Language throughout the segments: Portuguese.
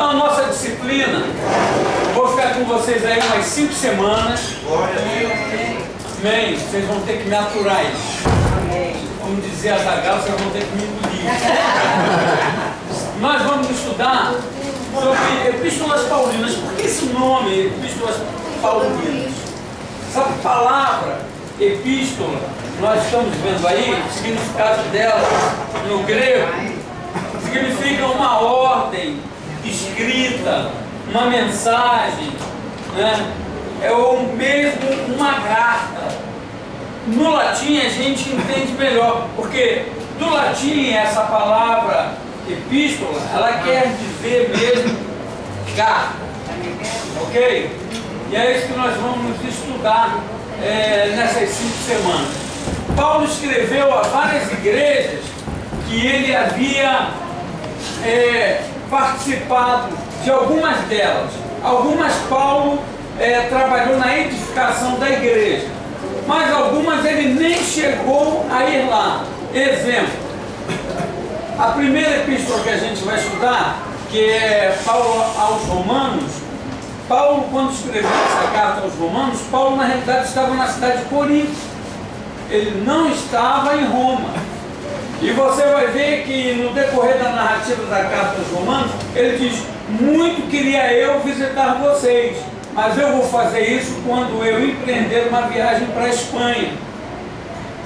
Então, a nossa disciplina, vou ficar com vocês aí umas 5 semanas. Glória a Deus. Amém. Vocês vão ter que me aturar isso. Como dizia a Zagal, vocês vão ter que me engolir. Nós vamos estudar sobre epístolas paulinas. Por que esse nome, epístolas paulinas? Essa palavra, epístola, nós estamos vendo aí, o significado dela no grego, significa uma ordem escrita, uma mensagem, né? É ou mesmo uma carta. No latim a gente entende melhor, porque do latim essa palavra epístola, ela quer dizer mesmo carta, ok? E é isso que nós vamos estudar nessas 5 semanas. Paulo escreveu a várias igrejas que ele havia participado de algumas delas. Algumas Paulo trabalhou na edificação da igreja, mas algumas ele nem chegou a ir lá. Exemplo, a primeira epístola que a gente vai estudar, que é Paulo aos Romanos. Paulo, quando escreveu essa carta aos Romanos, Paulo na realidade estava na cidade de Corinto. Ele não estava em Roma. E você vai ver que no decorrer da narrativa da carta aos Romanos, ele diz: muito queria eu visitar vocês, mas eu vou fazer isso quando eu empreender uma viagem para a Espanha.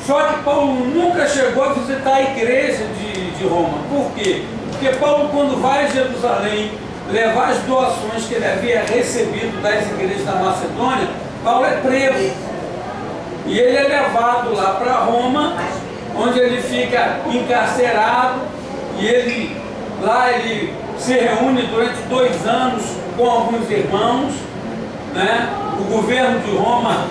Só que Paulo nunca chegou a visitar a igreja de Roma. Por quê? Porque Paulo, quando vai a Jerusalém levar as doações que ele havia recebido das igrejas da Macedônia, Paulo é preso. E ele é levado lá para Roma, onde ele fica encarcerado, e lá ele se reúne durante 2 anos com alguns irmãos, né? O governo de Roma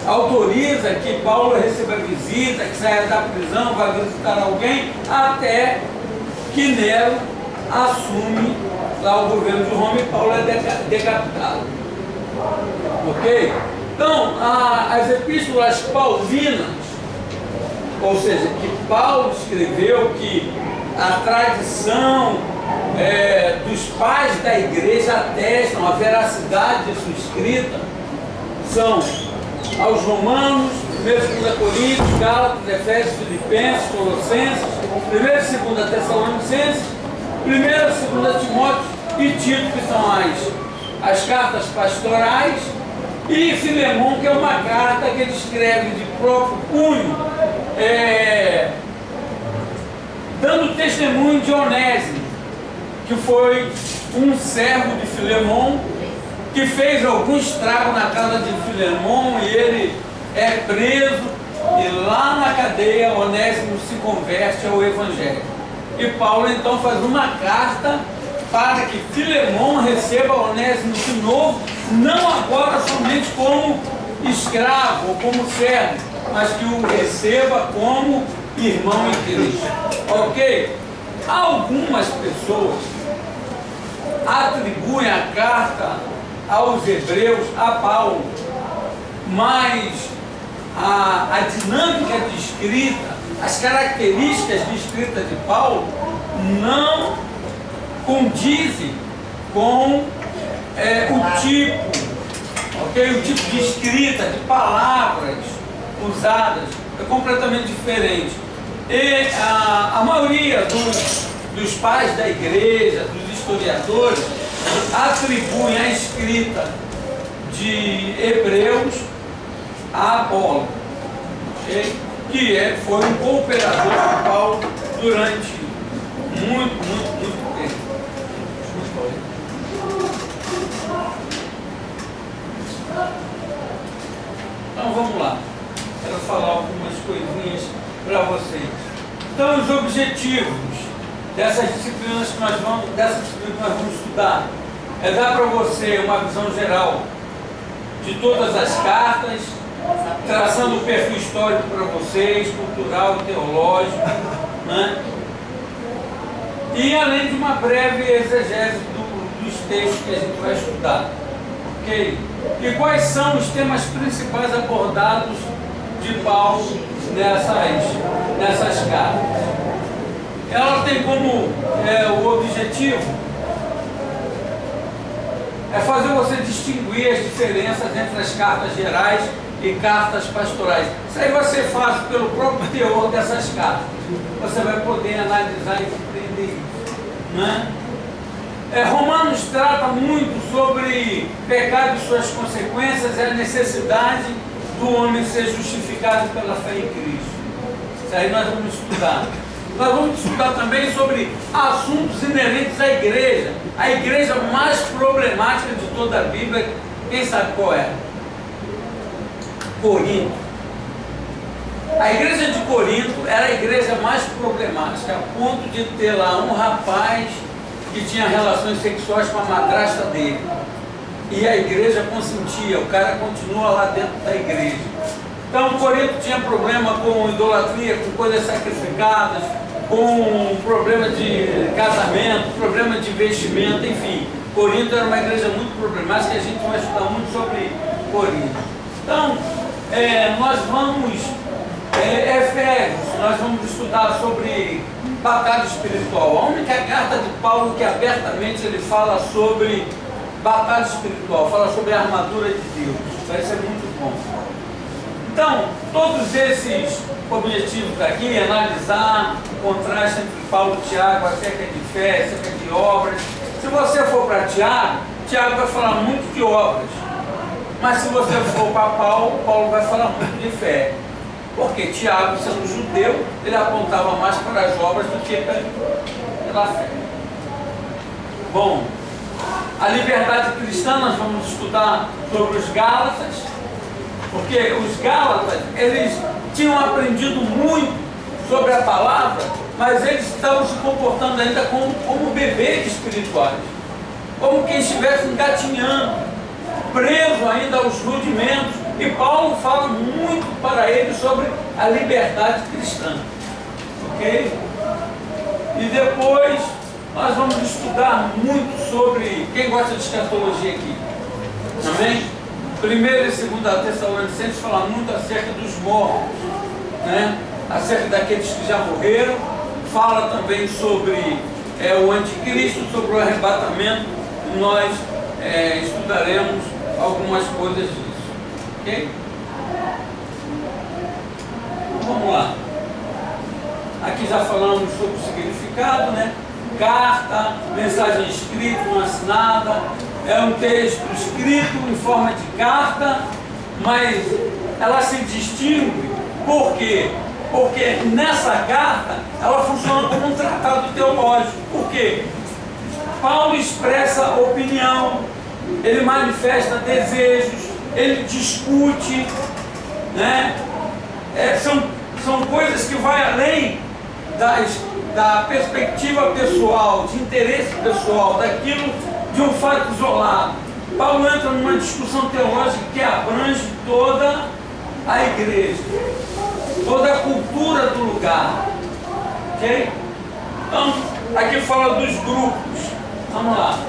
autoriza que Paulo receba visita, que saia da prisão, vá visitar alguém, até que Nero assume lá o governo de Roma e Paulo é decapitado. Ok? Então, as epístolas paulinas, ou seja, que Paulo escreveu, que a tradição dos pais da igreja atestam a veracidade de sua escrita, são aos Romanos, 1 e 2 Coríntios, Gálatas, Efésios, Filipenses, Colossenses, 1 e 2 Tessalonicenses, 1 e 2 Timóteo e Tito, que são as cartas pastorais, e Filemão, que é uma carta que ele escreve de próprio punho, dando testemunho de Onésimo, que foi um servo de Filemão, que fez algum estrago na casa de Filemão, e ele é preso, e lá na cadeia Onésimo se converte ao Evangelho. E Paulo então faz uma carta para que Filemão receba Onésimo de novo, não agora somente como escravo ou como servo, mas que o receba como irmão em Cristo. Ok? Algumas pessoas atribuem a carta aos hebreus a Paulo, mas a dinâmica de escrita, as características de escrita de Paulo não condizem com o tipo de escrita, de palavras usadas, é completamente diferente. E a maioria dos pais da igreja, dos historiadores, atribuem a escrita de Hebreus a Apolo, okay? Que foi um cooperador de Paulo durante muito tempo. Então vamos lá, quero falar algumas coisinhas para vocês. Então, os objetivos dessas disciplinas que nós vamos estudar é dar para você uma visão geral de todas as cartas, traçando o perfil histórico para vocês, cultural e teológico, né? E além de uma breve exegese dos textos que a gente vai estudar. Ok? E quais são os temas principais abordados de Paulo nessas cartas? Ela tem como o objetivo é fazer você distinguir as diferenças entre as cartas gerais e cartas pastorais. Isso aí vai ser fácil pelo próprio teor dessas cartas. Você vai poder analisar e compreender isso, né? Romanos trata muito sobre pecado e suas consequências e a necessidade do homem ser justificado pela fé em Cristo. Isso aí nós vamos estudar. Nós vamos estudar também sobre assuntos inerentes à igreja. A igreja mais problemática de toda a Bíblia, quem sabe qual é? Corinto. A igreja de Corinto era a igreja mais problemática, a ponto de ter lá um rapaz que tinha relações sexuais com a madrasta dele. E a igreja consentia, o cara continua lá dentro da igreja. Então Corinto tinha problema com idolatria, com coisas sacrificadas, com problema de casamento, problema de investimento, enfim. Corinto era uma igreja muito problemática e a gente vai estudar muito sobre Corinto. Então, nós vamos, Efésios, nós vamos estudar sobre batalha espiritual. A única carta de Paulo que abertamente ele fala sobre batalha espiritual, fala sobre a armadura de Deus. Vai ser muito bom. Então, todos esses objetivos aqui, analisar o contraste entre Paulo e Tiago acerca de fé, acerca de obras. Se você for para Tiago, Tiago vai falar muito de obras. Mas se você for para Paulo, Paulo vai falar muito de fé. Porque Tiago, sendo judeu, ele apontava mais para as obras do que pela fé. Bom, a liberdade cristã nós vamos estudar sobre os Gálatas, porque os Gálatas, eles tinham aprendido muito sobre a palavra, mas eles estavam se comportando ainda como bebês espirituais, como quem estivesse engatinhando, preso ainda aos rudimentos. E Paulo fala muito para eles sobre a liberdade cristã, ok? E depois nós vamos estudar muito sobre, quem gosta de escatologia aqui, amém? 1 e 2 Tessalonicenses fala muito acerca dos mortos, né? Acerca daqueles que já morreram, fala também sobre o anticristo, sobre o arrebatamento, e nós estudaremos algumas coisas disso. Okay? Vamos lá. Aqui já falamos sobre o significado, né? Carta, mensagem escrita, não assinada. É um texto escrito em forma de carta, mas ela se distingue. Por quê? Porque nessa carta ela funciona como um tratado teológico. Por quê? Paulo expressa opinião, ele manifesta desejos, ele discute, né? São coisas que vão além da perspectiva pessoal, de interesse pessoal, daquilo de um fato isolado. Paulo entra numa discussão teológica que abrange toda a igreja, toda a cultura do lugar, ok? Então, aqui fala dos grupos. Vamos lá.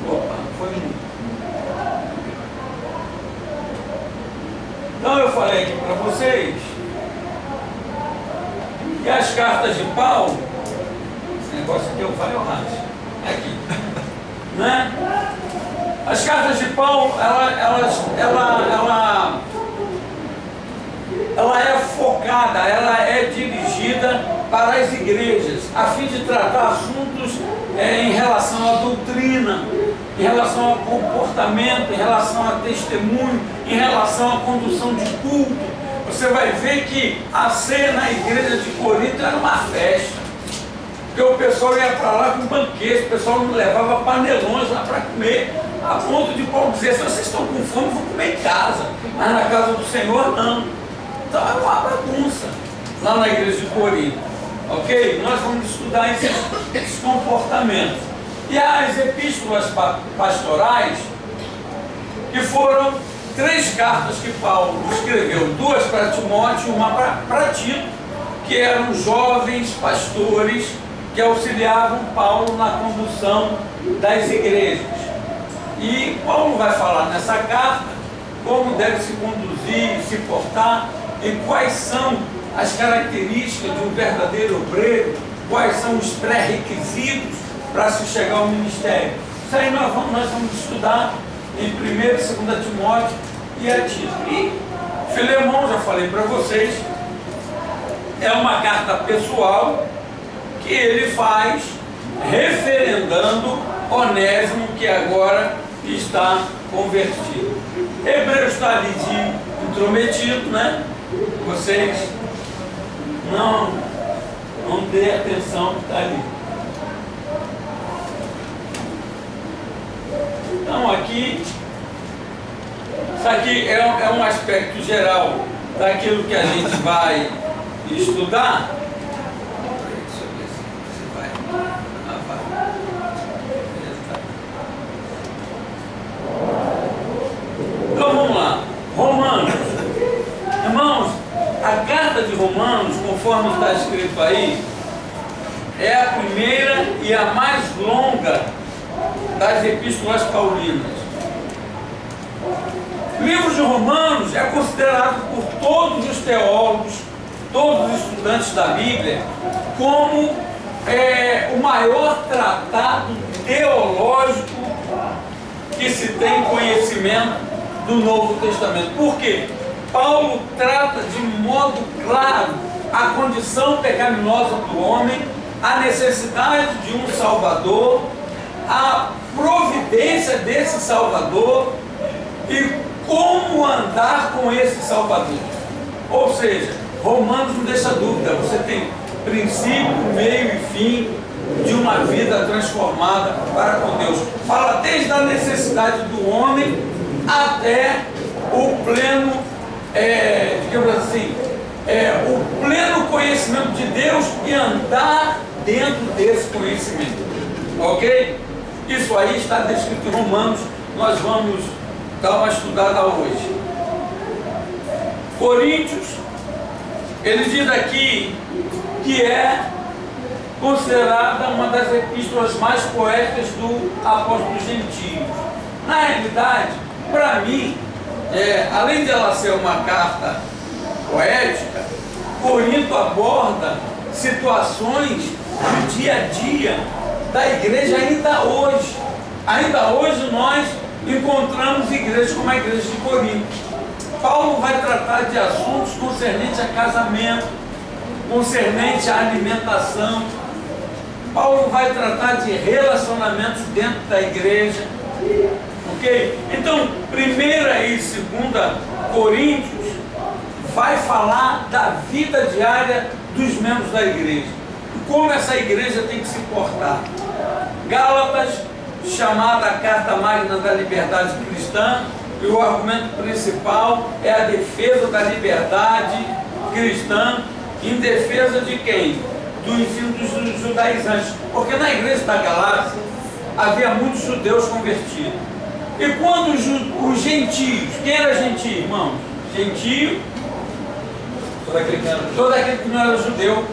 Opa, foi muito. Então eu falei aqui para vocês que as cartas de Paulo, esse negócio aqui eu falei, eu racho, aqui, né? As cartas de Paulo, ela é focada, ela é dirigida para as igrejas, a fim de tratar assuntos em relação à doutrina, em relação ao comportamento, em relação a testemunho, em relação à condução de culto. Você vai ver que a ceia na igreja de Corinto era uma festa, porque o pessoal ia para lá com banquete, o pessoal não levava panelões lá para comer, a ponto de Paulo dizer: se vocês estão com fome, vão comer em casa, mas na casa do Senhor não. Então é uma bagunça lá na igreja de Corinto, ok? Nós vamos estudar esses comportamentos. E as epístolas pastorais, que foram 3 cartas que Paulo escreveu, 2 para Timóteo e uma para Tito, que eram jovens pastores que auxiliavam Paulo na condução das igrejas. E Paulo vai falar nessa carta como deve se conduzir, se portar, e quais são as características de um verdadeiro obreiro, quais são os pré-requisitos para se chegar ao ministério. Isso aí nós vamos estudar em 1º e 2 Timóteo e a Tito. E Filemão, já falei para vocês, é uma carta pessoal que ele faz referendando Onésimo, que agora está convertido. Hebreus está ali de intrometido, né? Vocês não dê atenção que está ali. Então aqui, isso aqui é um aspecto geral daquilo que a gente vai estudar. Deixa eu ver se você vai. Então vamos lá. Romanos. Irmãos, a carta de Romanos, conforme está escrito aí, é a primeira e a mais longa das epístolas paulinas. O livro de Romanos é considerado por todos os teólogos, todos os estudantes da Bíblia, como o maior tratado teológico que se tem conhecimento do Novo Testamento. Por quê? Paulo trata de modo claro a condição pecaminosa do homem, a necessidade de um Salvador, a providência desse Salvador e como andar com esse Salvador. Ou seja, Romanos não deixa dúvida, você tem princípio, meio e fim de uma vida transformada para com Deus. Fala desde a necessidade do homem até o pleno, digamos assim, o pleno conhecimento de Deus e andar dentro desse conhecimento. Ok? Isso aí está descrito em Romanos, nós vamos dar uma estudada hoje. Coríntios, ele diz aqui que é considerada uma das epístolas mais poéticas do apóstolo Gentios. Na realidade, para mim, além de ela ser uma carta poética, Corinto aborda situações do dia a dia da igreja ainda hoje. Ainda hoje nós encontramos igrejas como a igreja de Corinto. Paulo vai tratar de assuntos concernentes a casamento, concernente à alimentação. Paulo vai tratar de relacionamentos dentro da igreja. Ok? Então, 1ª e 2ª Coríntios vai falar da vida diária dos membros da igreja. Como essa igreja tem que se portar. Gálatas, chamada a carta magna da liberdade cristã, e o argumento principal é a defesa da liberdade cristã, em defesa de quem? Do ensino dos judaizantes. Porque na igreja da Galácia havia muitos judeus convertidos. E quando os gentios, quem era gentio, irmãos? Gentio, todo aquele que não era judeu,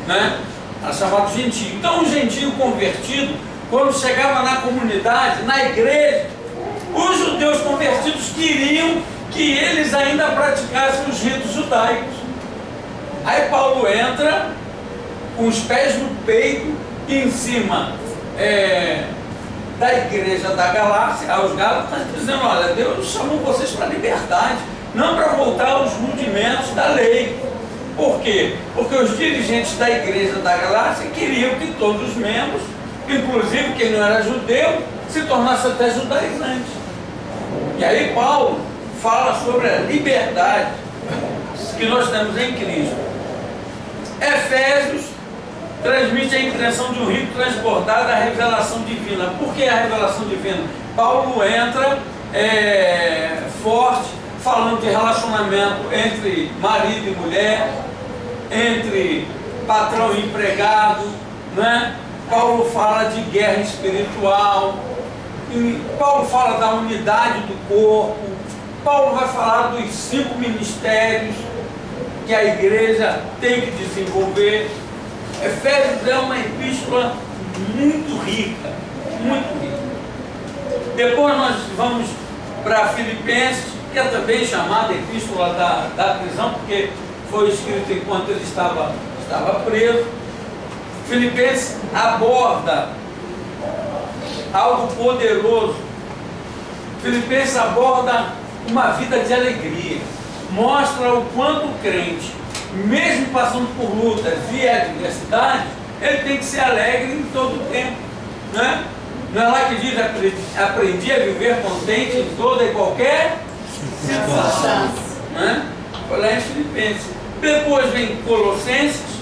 né? Era chamado gentio. Então o gentio convertido, quando chegava na comunidade, na igreja, os judeus convertidos queriam que eles ainda praticassem os ritos judaicos. Aí Paulo entra com os pés no peito, em cima da igreja da Galácia, aos Gálatas, dizendo: olha, Deus chamou vocês para a liberdade, não para voltar aos rudimentos da lei. Por quê? Porque os dirigentes da igreja da Galácia queriam que todos os membros, inclusive quem não era judeu, se tornasse até judaizante. E aí Paulo fala sobre a liberdade que nós temos em Cristo. Efésios transmite a impressão de um rio transbordado da revelação divina. Por que a revelação divina? Paulo entra forte, falando de relacionamento entre marido e mulher, entre patrão e empregado, né? Paulo fala de guerra espiritual, Paulo fala da unidade do corpo, Paulo vai falar dos 5 ministérios que a igreja tem que desenvolver. Efésios é uma epístola muito rica, muito rica. Depois nós vamos para Filipenses, que é também chamada epístola da prisão, porque foi escrito enquanto ele estava preso. Filipenses aborda algo poderoso. Filipenses aborda uma vida de alegria, mostra o quanto o crente, mesmo passando por lutas e adversidades, ele tem que ser alegre em todo o tempo, né? Não é lá que diz: aprendi a viver contente em toda e qualquer situação, né? Foi lá em Filipenses. Depois vem Colossenses.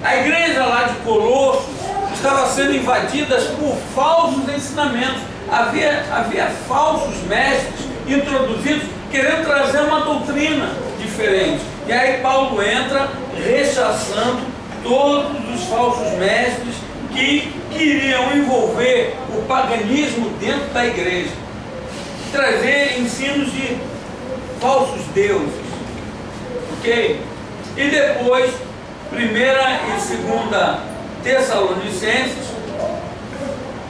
A igreja lá de Colossos estava sendo invadida por falsos ensinamentos. Havia falsos mestres introduzidos querendo trazer uma doutrina diferente. E aí Paulo entra rechaçando todos os falsos mestres que queriam envolver o paganismo dentro da igreja, trazer ensinos de falsos deuses, ok? E depois, 1ª e 2ª Tessalonicenses,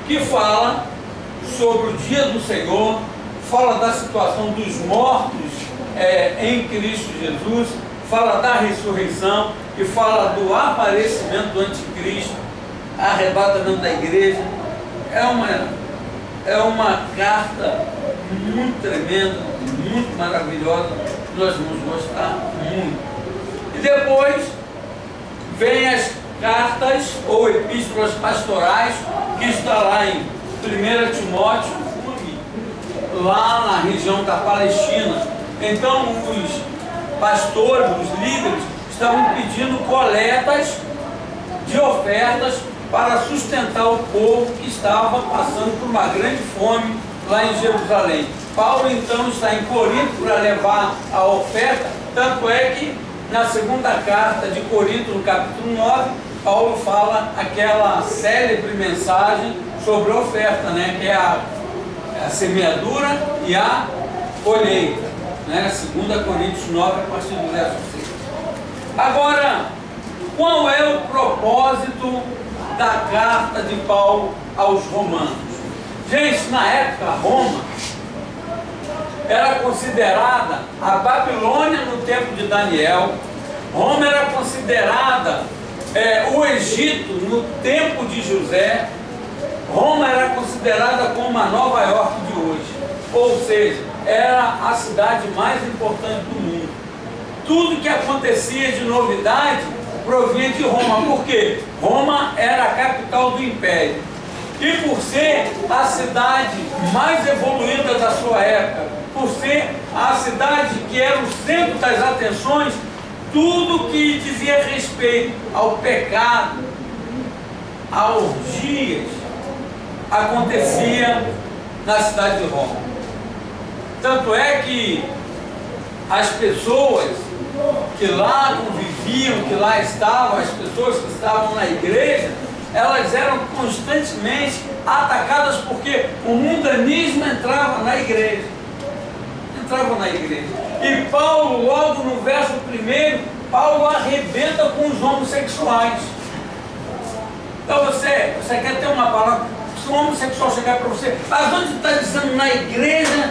que fala sobre o dia do Senhor, fala da situação dos mortos em Cristo Jesus, fala da ressurreição e fala do aparecimento do anticristo, arrebatamento da igreja. É uma carta muito tremenda, muito maravilhosa, nós vamos gostar muito. E depois vem as cartas ou epístolas pastorais, que está lá em 1 Timóteo, lá na região da Palestina. Então os pastores, os líderes, estavam pedindo coletas de ofertas para sustentar o povo que estava passando por uma grande fome lá em Jerusalém. Paulo então está em Corinto para levar a oferta, tanto é que na 2ª carta de Corinto, no capítulo 9, Paulo fala aquela célebre mensagem sobre a oferta, né, que é a semeadura e a colheita, né, 2 Coríntios 9, a partir do verso 6. Agora, qual é o propósito da carta de Paulo aos romanos? Gente, na época, Roma era considerada a Babilônia no tempo de Daniel. Roma era considerada o Egito no tempo de José. Roma era considerada como a Nova York de hoje, ou seja, era a cidade mais importante do mundo. Tudo que acontecia de novidade provinha de Roma. Por quê? Roma era a capital do império. E por ser a cidade mais evoluída da sua época, por ser a cidade que era o centro das atenções, tudo que dizia respeito ao pecado, a orgias, acontecia na cidade de Roma. Tanto é que as pessoas que lá conviviam, que lá estavam, as pessoas que estavam na igreja, elas eram constantemente atacadas porque o mundanismo entrava na igreja. E Paulo, logo no verso 1, Paulo arrebenta com os homossexuais. Então você quer ter uma palavra, se um homossexual chegar para você, mas onde está dizendo na igreja,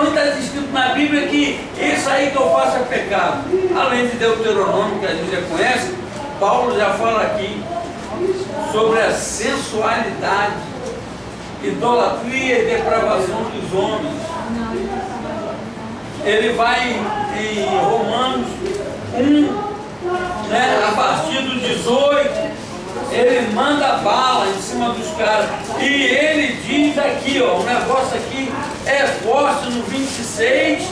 onde está escrito na Bíblia que isso aí que eu faço é pecado? Além de Deuteronômio, que a gente já conhece, Paulo já fala aqui sobre a sensualidade, idolatria e depravação dos homens. Ele vai em Romanos 1, né, a partir do 18, ele manda bala em cima dos caras. E ele diz aqui, ó, o negócio aqui é forte no 26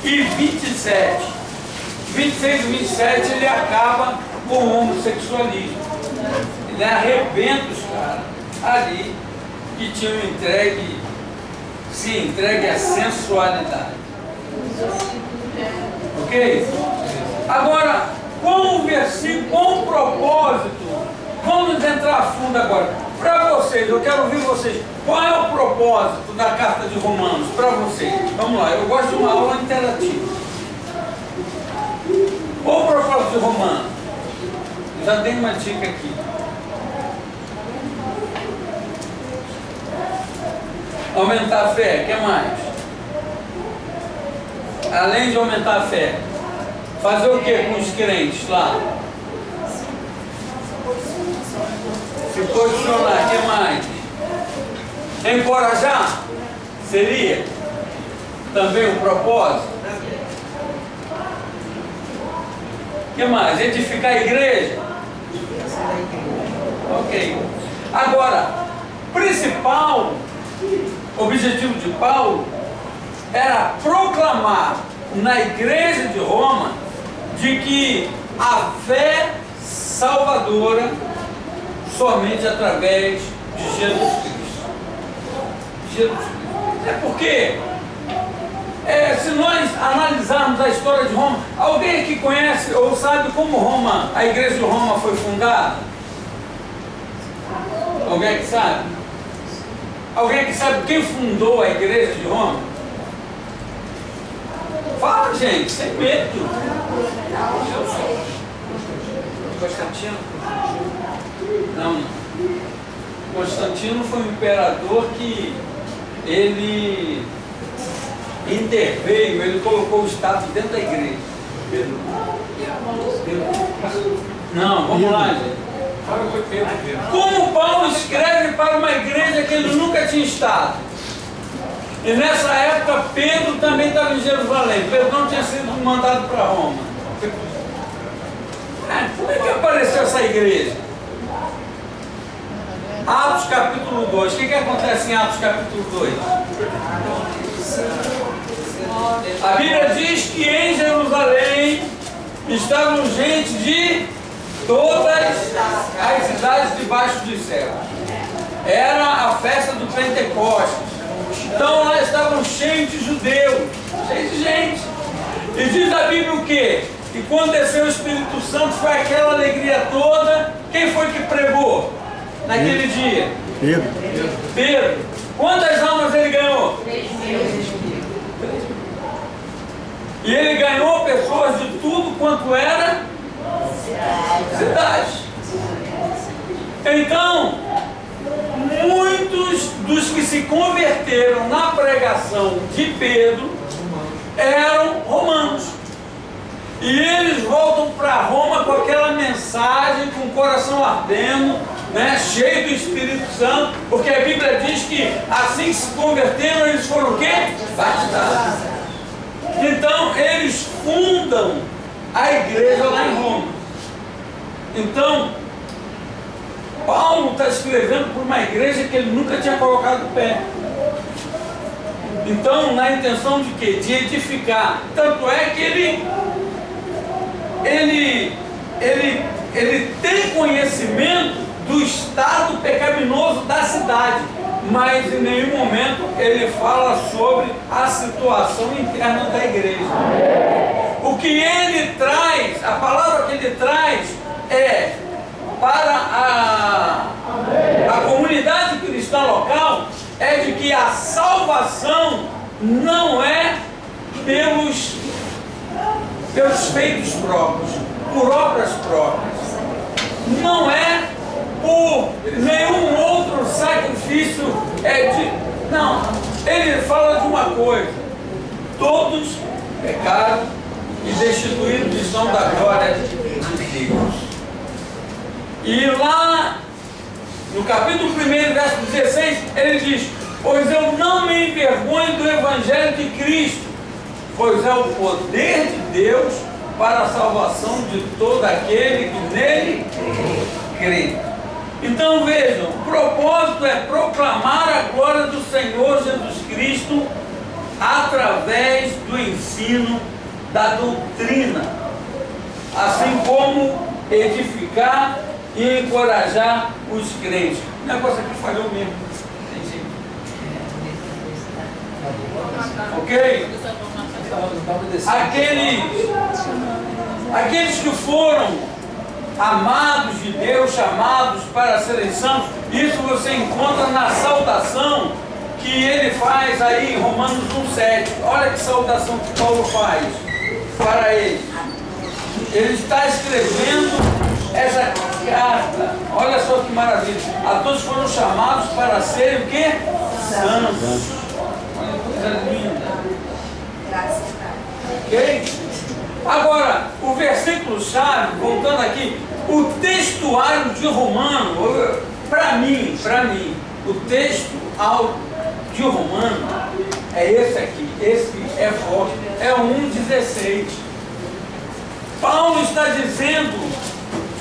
e 27. 26 e 27 ele acaba com o homossexualismo. Ele arrebenta os caras ali que tinham se entregue à sensualidade. Ok? Agora, com o versículo, com o propósito, vamos entrar a fundo agora. Para vocês, eu quero ouvir vocês. Qual é o propósito da carta de Romanos para vocês? Vamos lá, eu gosto de uma aula interativa. Qual o propósito de Romanos? Já dei uma dica aqui. Aumentar a fé, o que mais? Além de aumentar a fé, fazer o que com os crentes lá? Se posicionar, o que mais? Encorajar seria também um propósito. O que mais? Edificar a igreja. Ok. Agora, principal objetivo de Paulo era proclamar na igreja de Roma de que a fé salvadora somente através de Jesus Cristo. Jesus Cristo. É porque se nós analisarmos a história de Roma, alguém aqui conhece ou sabe como Roma, a igreja de Roma foi fundada? Alguém que sabe? Alguém que sabe quem fundou a igreja de Roma? Fala, gente, sem medo. Constantino? Não. Constantino foi um imperador que ele interveio, ele colocou o Estado dentro da igreja. Pedro. Não, vamos lá, gente. Como Paulo escreve para uma igreja que ele nunca tinha estado? E nessa época Pedro também estava em Jerusalém. Pedro não tinha sido mandado para Roma. Como é que apareceu essa igreja? Atos capítulo 2. O que acontece em Atos capítulo 2? A Bíblia diz que em Jerusalém estavam gente de todas as cidades debaixo dos céus. Era a festa do Pentecostes. Então lá estavam cheios de judeus, cheios de gente. E diz a Bíblia o quê? Que quando desceu o Espírito Santo foi aquela alegria toda. Quem foi que pregou naquele dia? Pedro. Pedro. Quantas almas ele ganhou? 3.000. E ele ganhou pessoas de tudo quanto era cidade. Então, muitos dos que se converteram na pregação de Pedro eram romanos. E eles voltam para Roma com aquela mensagem, com o coração ardendo, né, cheio do Espírito Santo, porque a Bíblia diz que assim que se converteram, eles foram o quê? Batizados. Então, eles fundam a igreja lá em Roma. Então, Paulo está escrevendo por uma igreja que ele nunca tinha colocado o pé. Então, na intenção de quê? De edificar. Tanto é que ele tem conhecimento do estado pecaminoso da cidade, mas em nenhum momento ele fala sobre a situação interna da igreja. O que ele traz, a palavra que ele traz é para a comunidade cristã local, é de que a salvação não é pelos feitos próprios, por obras próprias, não é por nenhum outro sacrifício não, ele fala de uma coisa: todos pecaram e destituídos estão da glória de Deus. E lá no capítulo 1, verso 16, ele diz: pois eu não me envergonho do Evangelho de Cristo, pois é o poder de Deus para a salvação de todo aquele que nele crê. Então vejam, o propósito é proclamar a glória do Senhor Jesus Cristo através do ensino da doutrina, assim como edificar e encorajar os crentes. O negócio aqui falhou mesmo. Ok? Aqueles que foram amados de Deus, chamados para serem santos, isso você encontra na saudação que ele faz aí em Romanos 1,7. Olha que saudação que Paulo faz para eles. Ele está escrevendo essa carta, olha só que maravilha: a todos foram chamados para serem o quê? Santos. Olha que coisa linda. Ok? Agora, o versículo-chave, voltando aqui, o textuário de Romano, para mim, O texto de Romano é esse aqui, esse é forte, é 1,16. Paulo está dizendo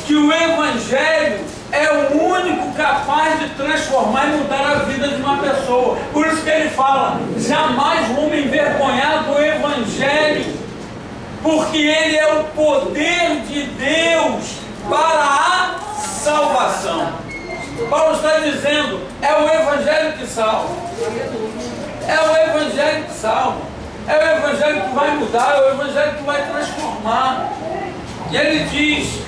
que o Evangelho é o único capaz de transformar e mudar a vida de uma pessoa. Por isso que ele fala, jamais vou me envergonhar do Evangelho, porque ele é o poder de Deus para a salvação. Paulo está dizendo, é o Evangelho que salva. É o Evangelho que salva. É o Evangelho que vai mudar, é o Evangelho que vai transformar. E ele diz,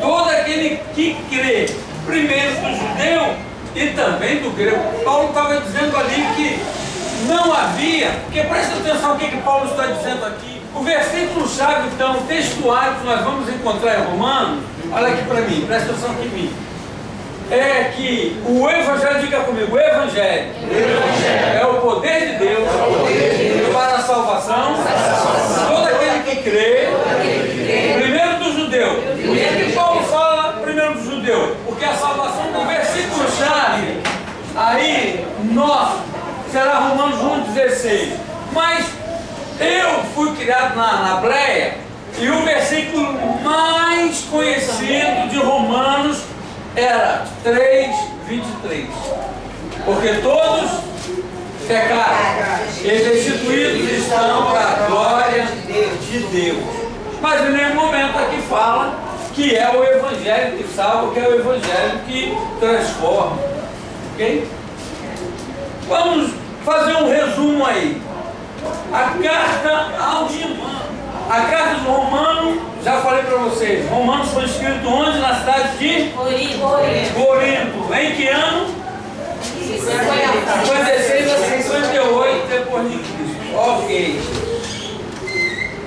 todo aquele que crê, primeiro do judeu e também do grego. Paulo estava dizendo ali que não havia, porque presta atenção o que Paulo está dizendo aqui. O versículo-chave, então, textual que nós vamos encontrar em Romanos, olha aqui para mim, presta atenção aqui em mim. É que o Evangelho, diga comigo, o Evangelho é o poder de Deus para a salvação de todo aquele que crê, primeiro do judeu. Por que Paulo fala primeiro do judeu? Porque a salvação do versículo-chave, aí, nosso, será Romanos 1,16. Mas eu fui criado na Bleia, e o versículo mais conhecido de Romanos era 3,23. Porque todos pecaram e destituídos estão para a glória de Deus. Mas em nenhum momento aqui fala que é o Evangelho que salva, que é o Evangelho que transforma. Ok? Vamos fazer um resumo aí. A carta aos Romanos. A carta dos Romanos, já falei para vocês, Romanos foi escrito onde? Na cidade de Corinto. Em que ano? 56 a 58 depois de Cristo. Ok.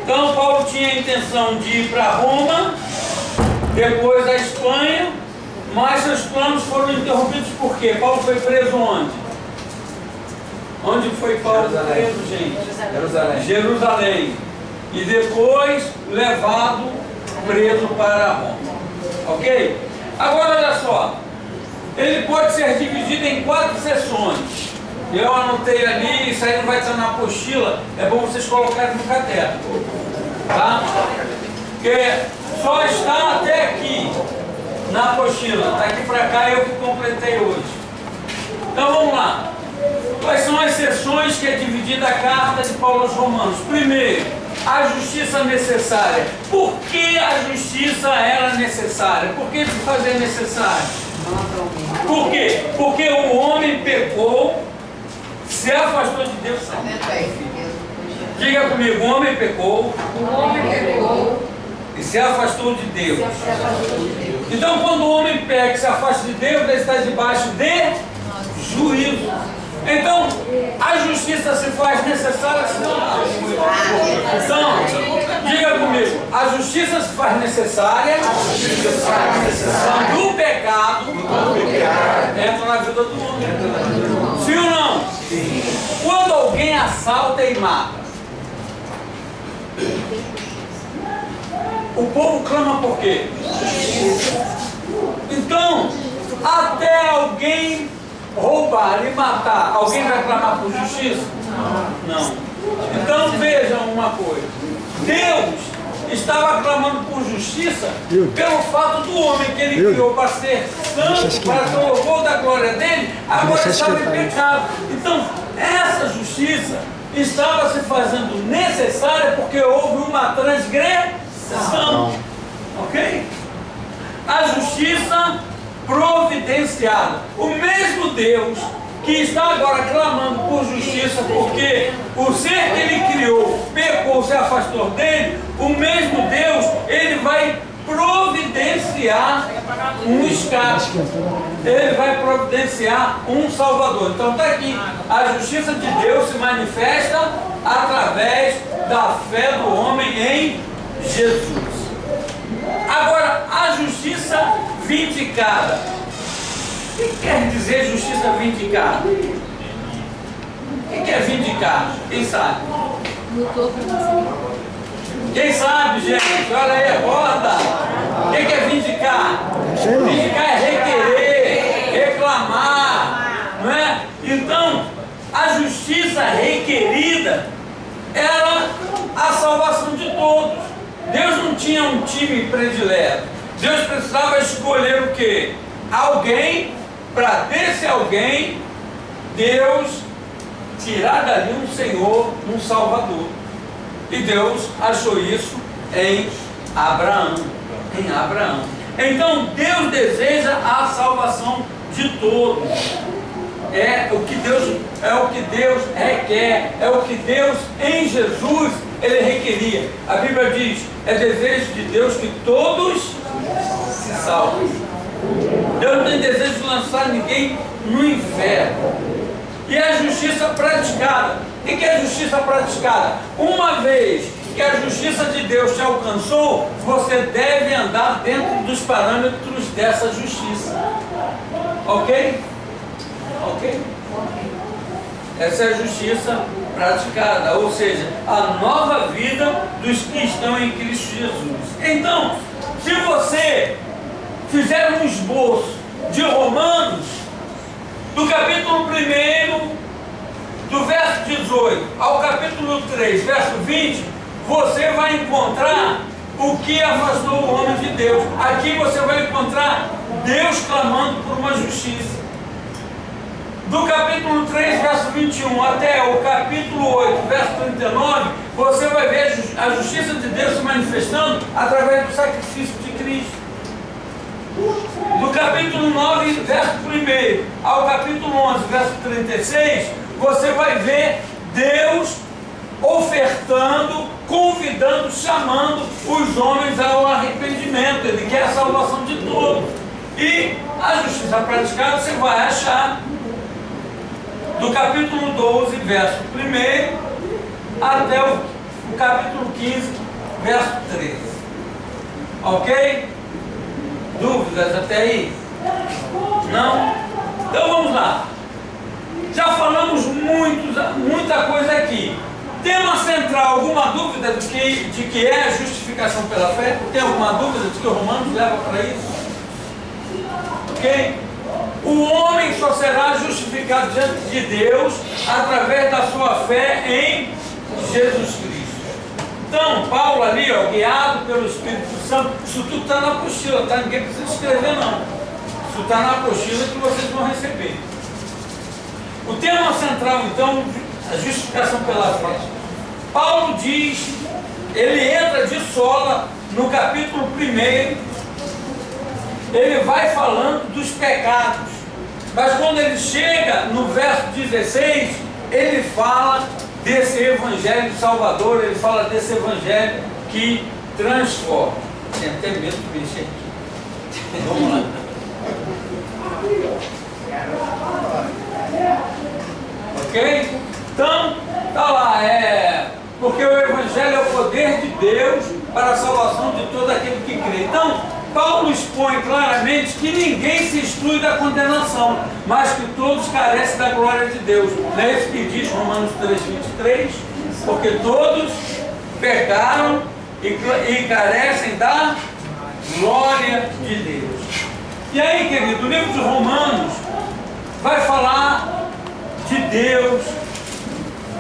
Então Paulo tinha a intenção de ir para Roma, depois a Espanha, mas seus planos foram interrompidos por quê? Paulo foi preso onde? Onde foi Paulo preso, gente? Jerusalém. E depois levado preso para Roma. Ok? Agora olha só. Ele pode ser dividido em 4 sessões. Eu anotei ali, isso aí não vai estar na apostila. É bom vocês colocarem no caderno. Tá? Porque só está até aqui na apostila. Daqui para cá eu que completei hoje. Então vamos lá. Quais são as sessões que é dividida a carta de Paulo aos Romanos? Primeiro, a justiça necessária. Por que a justiça era necessária? Por que se fazer necessária? Por quê? Porque o homem pecou, se afastou de Deus. Diga comigo, o homem pecou e se afastou de Deus. Então quando o homem peca e se afasta de Deus, ele está debaixo de juízo. Então, a justiça se faz necessária, senão. Então, diga comigo, a justiça se faz necessária quando o pecado entra na vida do homem. Sim ou não? Quando alguém assalta e mata, o povo clama por quê? Então, até alguém roubar e matar, alguém vai clamar por justiça? Não. Então vejam uma coisa. Deus estava clamando por justiça pelo fato do homem que ele criou para ser santo, para ser o louvor da glória dele, agora estava em pecado. Então, essa justiça estava se fazendo necessária porque houve uma transgressão. Ok? A justiça providenciada. O mesmo Deus que está agora clamando por justiça porque o ser que ele criou pecou, se afastou dele, o mesmo Deus, ele vai providenciar um escape. Ele vai providenciar um Salvador. Então está aqui, a justiça de Deus se manifesta através da fé do homem em Jesus. Agora, a justiça vindicada. O que quer dizer justiça vindicada? O que é vindicar? Quem sabe? Quem sabe, gente? Olha aí, roda. O que é vindicar? Vindicar é requerer, reclamar, não é? justiça requerida era a salvação de todos. Deus não tinha um time predileto. Deus precisava escolher o quê? Alguém, para desse alguém, Deus tirar dali um Senhor, um Salvador. E Deus achou isso em Abraão. Em Abraão. Então Deus deseja a salvação de todos. É o que Deus requer, é o que Deus em Jesus ele requeria. A Bíblia diz: é desejo de Deus que todos se salvem. Deus não tem desejo de lançar ninguém no inferno. E a justiça praticada. O que é a justiça praticada? Uma vez que a justiça de Deus te alcançou, você deve andar dentro dos parâmetros dessa justiça. Ok? Ok? Essa é a justiça praticada, ou seja, a nova vida dos que estão em Cristo Jesus. Então, se você fizer um esboço de Romanos, do capítulo 1, do verso 18 ao capítulo 3, verso 20, você vai encontrar o que afastou o homem de Deus. Aqui você vai encontrar Deus clamando por uma justiça. Do capítulo 3, verso 21 até o capítulo 8, verso 39, você vai ver a justiça de Deus se manifestando através do sacrifício de Cristo. Do capítulo 9, verso 1 ao capítulo 11, verso 36, você vai ver Deus ofertando, convidando, chamando os homens ao arrependimento. Ele quer a salvação de todos. E a justiça praticada você vai achar do capítulo 12, verso 1 até o capítulo 15, verso 13. Ok? Dúvidas até aí? Não? Então vamos lá. Já falamos muita coisa aqui. Tema central, alguma dúvida de que é a justificação pela fé? Tem alguma dúvida de que o Romanos leva para isso? Ok? O homem só será justificado diante de Deus através da sua fé em Jesus Cristo. Então, Paulo ali, ó, guiado pelo Espírito Santo, isso tudo está na apostila, tá? Ninguém precisa escrever não. Isso está na apostila que vocês vão receber. O tema central, então, a justificação pela fé. Paulo diz, ele entra de sola no capítulo 1, ele vai falando dos pecados. Mas quando ele chega no verso 16, ele fala desse evangelho salvador, ele fala desse evangelho que transforma. Tem até medo de mexer aqui. Vamos lá. Ok? Então, tá lá, porque o evangelho é o poder de Deus para a salvação de todo aquele que crê. Então, Paulo expõe claramente que ninguém se exclui da condenação, mas que todos carecem da glória de Deus. Não é isso que diz Romanos 3:23? Porque todos pecaram e carecem da glória de Deus. E aí, querido, o livro de Romanos vai falar de Deus,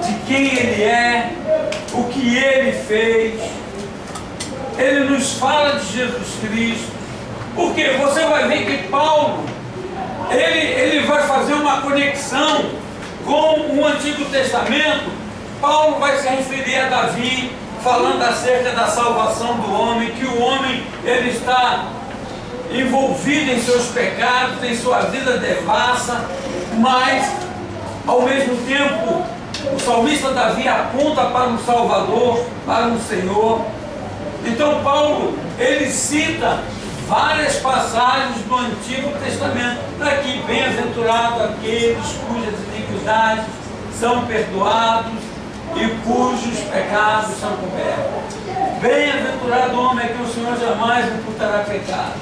de quem Ele é, o que Ele fez. Ele nos fala de Jesus Cristo. Porque você vai ver que Paulo, ele vai fazer uma conexão com o Antigo Testamento. Paulo vai se referir a Davi, falando acerca da salvação do homem, que o homem ele está envolvido em seus pecados, em sua vida devassa, mas ao mesmo tempo o salmista Davi aponta para um Salvador, para um Senhor. Então Paulo, ele cita várias passagens do Antigo Testamento. Daqui, bem-aventurado aqueles cujas iniquidades são perdoados e cujos pecados são cobertos. Bem-aventurado o homem a quem o Senhor jamais imputará pecado.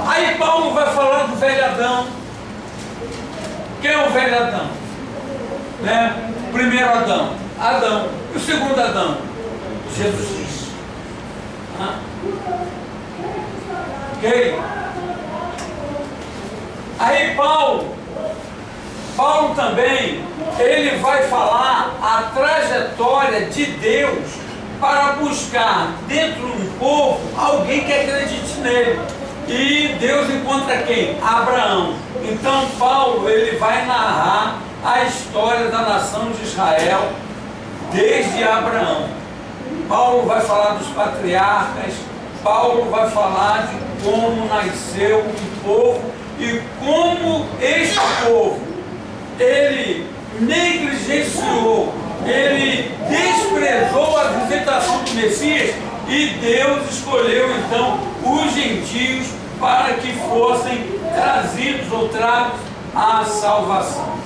Aí Paulo vai falar do velho Adão. Quem é o velho Adão? Né? O primeiro Adão, Adão. E o segundo Adão? Jesus Cristo. Ok? Aí Paulo Paulo também, ele vai falar a trajetória de Deus para buscar dentro do povo alguém que acredite nele. E Deus encontra quem? Abraão. Então Paulo, ele vai narrar a história da nação de Israel desde Abraão. Paulo vai falar dos patriarcas, Paulo vai falar de como nasceu o povo e como este povo, ele negligenciou, ele desprezou a visitação do Messias e Deus escolheu então os gentios para que fossem trazidos ou tragos à salvação.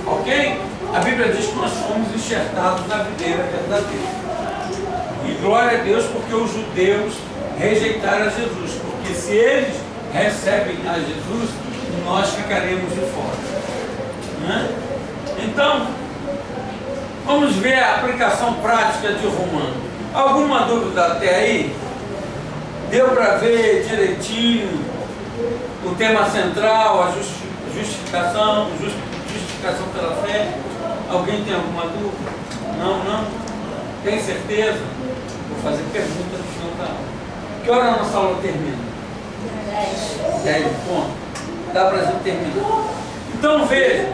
Ok? A Bíblia diz que nós fomos enxertados na videira verdadeira. E glória a Deus porque os judeus rejeitaram a Jesus, porque se eles recebem a Jesus, nós ficaremos de fora, né? Então, vamos ver a aplicação prática de Romano. Alguma dúvida até aí? Deu para ver direitinho o tema central, a justificação pela fé? Alguém tem alguma dúvida? Não? Tem certeza? Vou fazer pergunta no final da aula. Que hora a nossa aula termina? 10 pontos. Dá para a gente terminar. Então veja.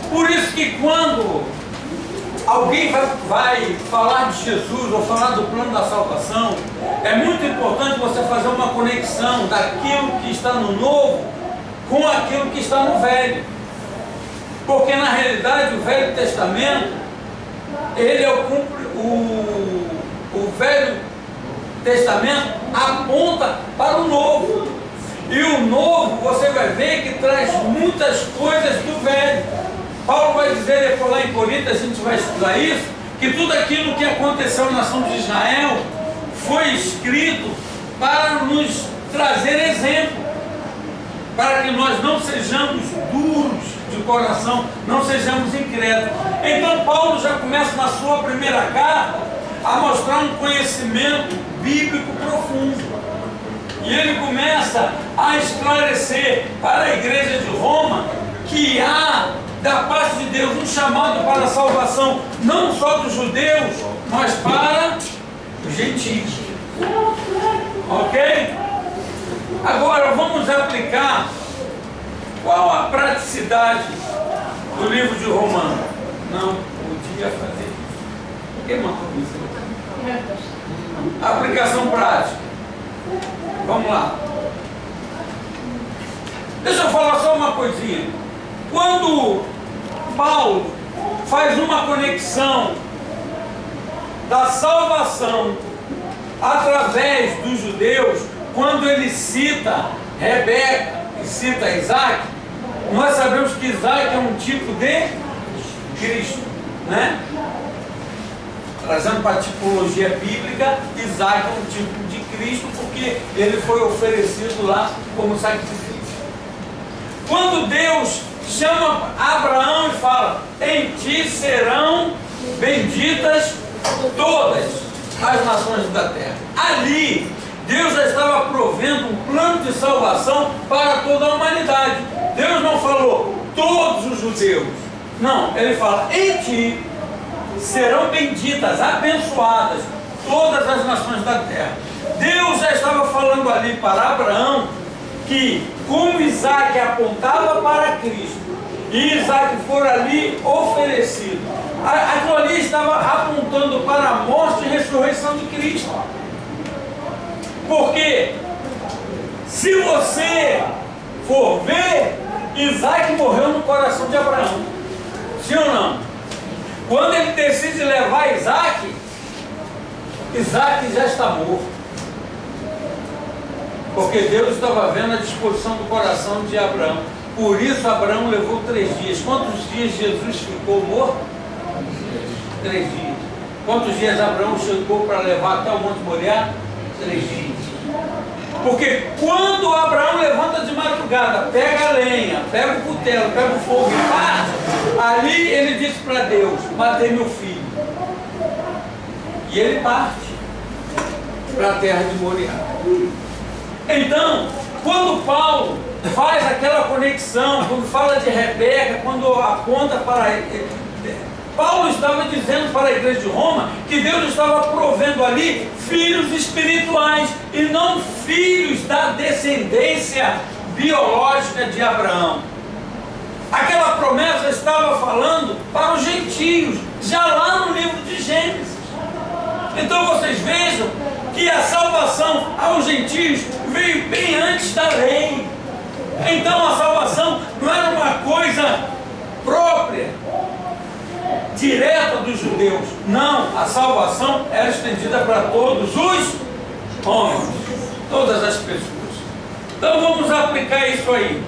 Por isso que quando alguém vai falar de Jesus ou falar do plano da salvação, é muito importante você fazer uma conexão daquilo que está no novo com aquilo que está no velho. Porque na realidade o Velho Testamento, ele é o Velho Testamento aponta para o Novo. E o Novo, você vai ver que traz muitas coisas do Velho. Paulo vai dizer depois lá em Corinto, a gente vai estudar isso, que tudo aquilo que aconteceu na nação de Israel foi escrito para nos trazer exemplo, para que nós não sejamos duros de coração, não sejamos incrédulos. Então Paulo já começa na sua primeira carta a mostrar um conhecimento bíblico profundo. E ele começa a esclarecer para a igreja de Roma que há da parte de Deus um chamado para a salvação, não só dos judeus, mas para os gentios. Ok? Agora vamos aplicar qual a praticidade do livro de Romanos. Não podia fazer isso. Quem mandou isso? Aplicação prática. Vamos lá. Deixa eu falar só uma coisinha. Quando Paulo faz uma conexão da salvação através dos judeus, quando ele cita Rebeca e cita Isaac, nós sabemos que Isaac é um tipo de Cristo, né? Trazendo para a tipologia bíblica, Isaac é um tipo de Cristo porque ele foi oferecido lá como sacrifício. Quando Deus chama Abraão e fala: em ti serão benditas todas as nações da terra. Ali, Deus já estava provendo um plano de salvação para toda a humanidade. Deus não falou todos os judeus. Não, ele fala: em ti serão benditas, abençoadas todas as nações da terra. Deus já estava falando ali para Abraão que, como Isaac apontava para Cristo, e Isaac for ali oferecido, aquilo ali estava apontando para a morte e ressurreição de Cristo. Porque se você for ver, Isaac morreu no coração de Abraão. Sim ou não? Quando ele decide levar Isaac, Isaac já está morto. Porque Deus estava vendo a disposição do coração de Abraão. Por isso Abraão levou 3 dias. Quantos dias Jesus ficou morto? 3 dias. Quantos dias Abraão chegou para levar até o Monte Moriá? 3 dias. Porque quando Abraão levanta de madrugada, pega a lenha, pega o cutelo, pega o fogo e parte, ali ele disse para Deus: matei meu filho. E ele parte para a terra de Moriá. Então, quando Paulo faz aquela conexão, quando fala de Rebeca, quando aponta para... Paulo estava dizendo para a igreja de Roma que Deus estava provendo ali filhos espirituais e não filhos da descendência biológica de Abraão. Aquela promessa estava falando para os gentios, já lá no livro de Gênesis. Então vocês vejam que a salvação aos gentios veio bem antes da lei. Então a salvação não era uma coisa própria, direta dos judeus. Não, a salvação era estendida para todos os homens, todas as pessoas. Então vamos aplicar isso aí.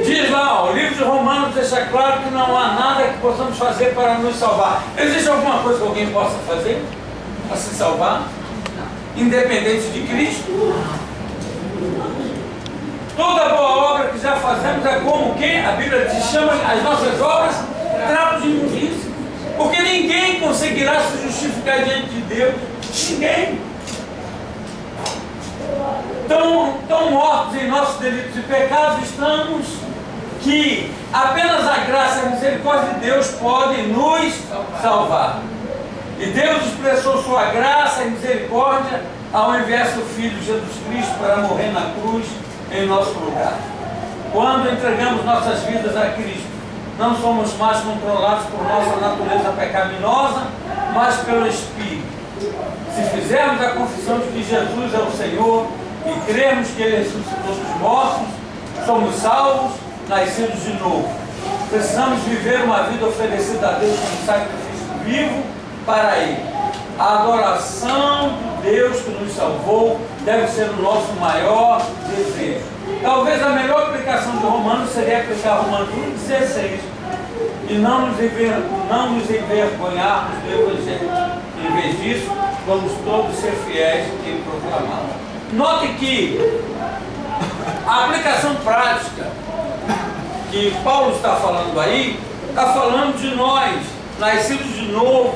Diz lá, o livro de Romanos deixa claro que não há nada que possamos fazer para nos salvar. Existe alguma coisa que alguém possa fazer para se salvar? Independente de Cristo? Toda boa obra que já fazemos é como que a Bíblia diz, chama as nossas obras trapos de imundícia. Porque ninguém conseguirá se justificar diante de Deus. Ninguém. Tão mortos em nossos delitos e pecados estamos, que apenas a graça e a misericórdia de Deus podem nos salvar. E Deus expressou sua graça e misericórdia ao enviar seu Filho Jesus Cristo para morrer na cruz em nosso lugar. Quando entregamos nossas vidas a Cristo, não somos mais controlados por nossa natureza pecaminosa, mas pelo Espírito. Se fizermos a confissão de que Jesus é o Senhor e cremos que Ele ressuscitou dos mortos, somos salvos, nascidos de novo. Precisamos viver uma vida oferecida a Deus como sacrifício vivo para Ele. A adoração do Deus que nos salvou deve ser o nosso maior desejo. Talvez a melhor aplicação de Romanos seria aplicar Romanos 1,16 e não nos envergonharmos do Evangelho. Em vez disso, vamos todos ser fiéis e proclamá-lo. Note que a aplicação prática que Paulo está falando aí, está falando de nós, nascidos de novo,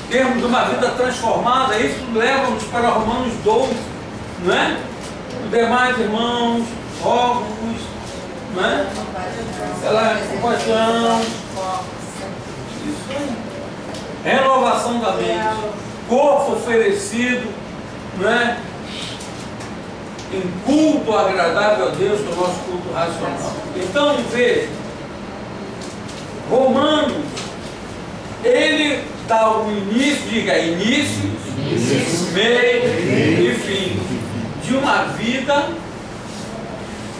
termos uma vida transformada. Isso leva-nos para Romanos 12, não é? Os demais irmãos, rogo-vos, não é? Pela compaixão, isso aí. Renovação da mente, corpo oferecido, não é? Em culto agradável a Deus, do nosso culto racional. Então, veja, Romanos, ele dá o início, diga início, meio e fim, de uma vida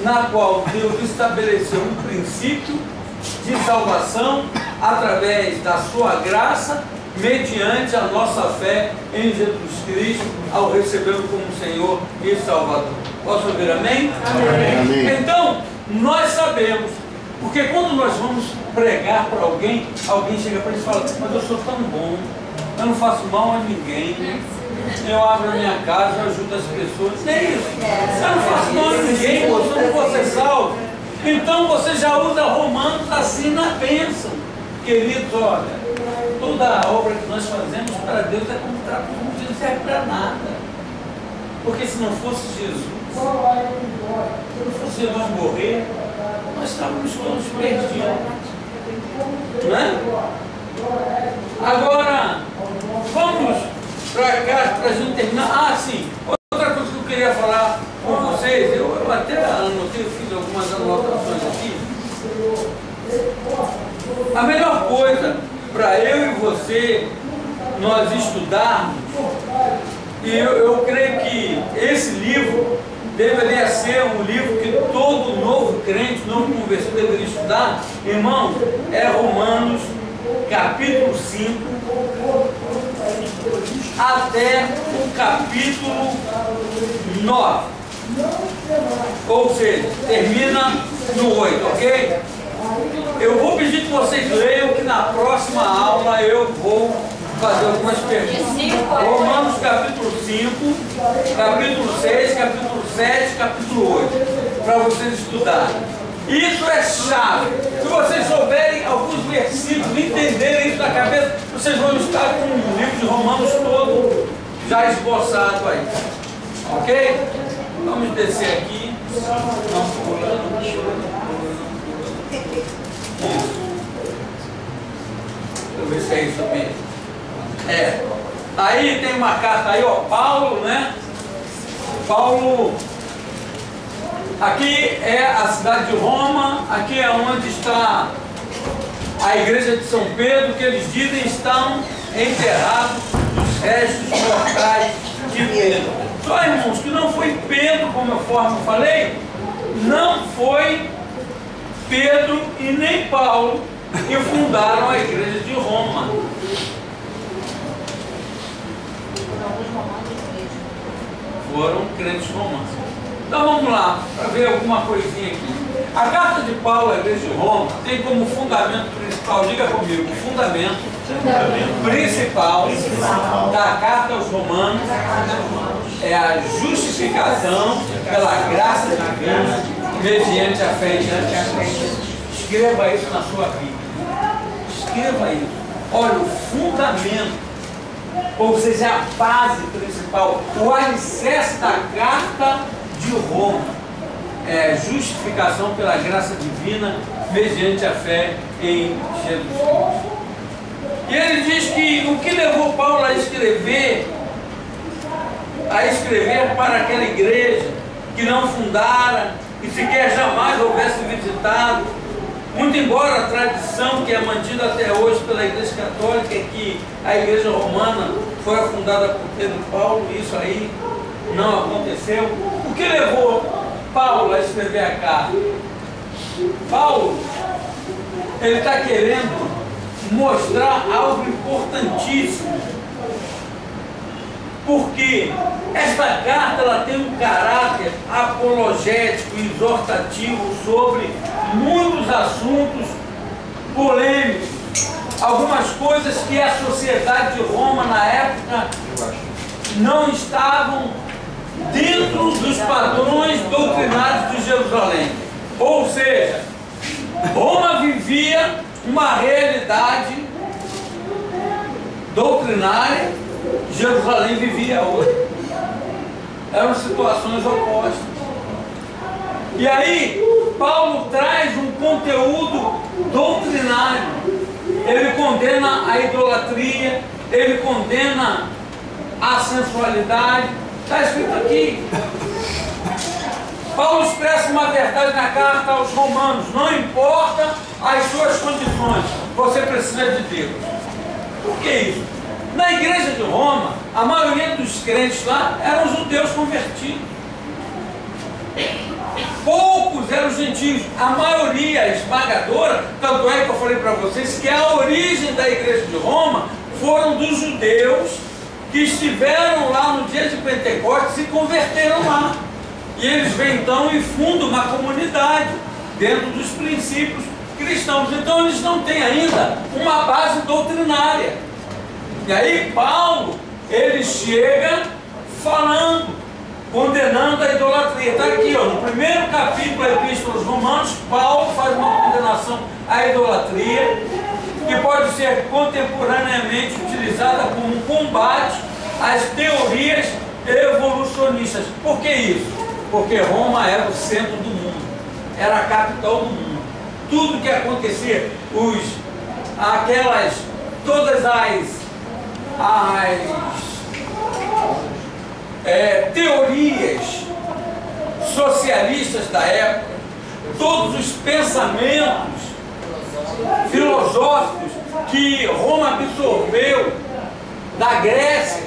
na qual Deus estabeleceu um princípio de salvação através da sua graça, mediante a nossa fé em Jesus Cristo, ao recebê-lo como Senhor e Salvador. Posso ouvir amém? Amém. Então, nós sabemos, porque quando nós vamos pregar para alguém, alguém chega para eles e fala, mas eu sou tão bom, eu não faço mal a ninguém, eu abro a minha casa, eu ajudo as pessoas. É isso, eu não faço mal a ninguém, você não pode ser salvo. Então você já usa Romanos assim na bênção. Queridos, olha, toda a obra que nós fazemos para Deus é como trapo, não serve para nada. Porque se não fosse Jesus, se não fosse Jesus morrer, nós estávamos todos perdidos. Não é? Agora, vamos para cá, para a gente terminar. Ah, sim, outra coisa que eu queria falar com vocês, eu até anotei, eu fiz algumas anotações aqui. A melhor coisa para eu e você, nós estudarmos, e eu creio que esse livro deveria ser um livro que todo novo crente, novo convertido deveria estudar, irmãos, é Romanos capítulo 5 até o capítulo 9, ou seja, termina no 8, ok? Eu vou pedir que vocês leiam, que na próxima aula eu vou fazer algumas perguntas. Romanos capítulo 5, capítulo 6, capítulo 7, capítulo 8, para vocês estudarem. Isso é chave. Se vocês souberem alguns versículos, entenderem isso na cabeça, vocês vão estar com o livro de Romanos todo já esboçado aí. Ok? Vamos descer aqui. Não pula. Deixa eu ver se é isso mesmo. Aí tem uma carta aí, ó, Paulo, né? Paulo, aqui é a cidade de Roma, aqui é onde está a igreja de São Pedro, que eles dizem estão enterrados os restos mortais de Pedro. Só, irmãos, que não foi Pedro, como eu falei, não foi Pedro e nem Paulo que fundaram a igreja de Roma. Foram crentes romanos. Então vamos lá, para ver alguma coisinha aqui. A carta de Paulo à igreja de Roma tem como fundamento principal, diga comigo, o fundamento principal da carta aos Romanos é a justificação pela graça divina mediante a fé em Jesus. Escreva isso na sua Bíblia. Escreva isso. Olha, o fundamento, ou seja, a base principal, o alicerce da carta de Roma é justificação pela graça divina mediante a fé em Jesus Cristo. E ele diz que o que levou Paulo a escrever para aquela igreja que não fundara e sequer jamais houvesse visitado, muito embora a tradição que é mantida até hoje pela Igreja Católica é que a Igreja Romana foi fundada por Pedro e Paulo, isso aí não aconteceu. O que levou Paulo a escrever a carta? Paulo, ele está querendo mostrar algo importantíssimo, porque esta carta ela tem um caráter apologético e exortativo sobre muitos assuntos polêmicos, algumas coisas que a sociedade de Roma na época não estavam dentro dos padrões doutrinários de Jerusalém. Ou seja, Roma vivia uma realidade doutrinária, Jerusalém vivia outra. Eram situações opostas. E aí, Paulo traz um conteúdo doutrinário. Ele condena a idolatria, ele condena a sensualidade. Está escrito aqui. Paulo expressa uma verdade na carta aos Romanos: não importa as suas condições, você precisa de Deus. Por que isso? Na igreja de Roma, a maioria dos crentes lá eram judeus convertidos. Poucos eram gentios, a maioria esmagadora, tanto é que eu falei para vocês que a origem da igreja de Roma foram dos judeus que estiveram lá no dia de Pentecostes e se converteram lá. E eles vêm então e fundam uma comunidade dentro dos princípios cristãos. Então eles não têm ainda uma base doutrinária. E aí Paulo, ele chega falando, condenando a idolatria. Está aqui, ó, no primeiro capítulo da Epístola aos Romanos, Paulo faz uma condenação à idolatria, que pode ser contemporaneamente utilizada como um combate às teorias evolucionistas. Por que isso? Porque Roma era o centro do mundo, era a capital do mundo. Tudo que acontecia, todas as teorias socialistas da época, todos os pensamentos filosóficos que Roma absorveu da Grécia,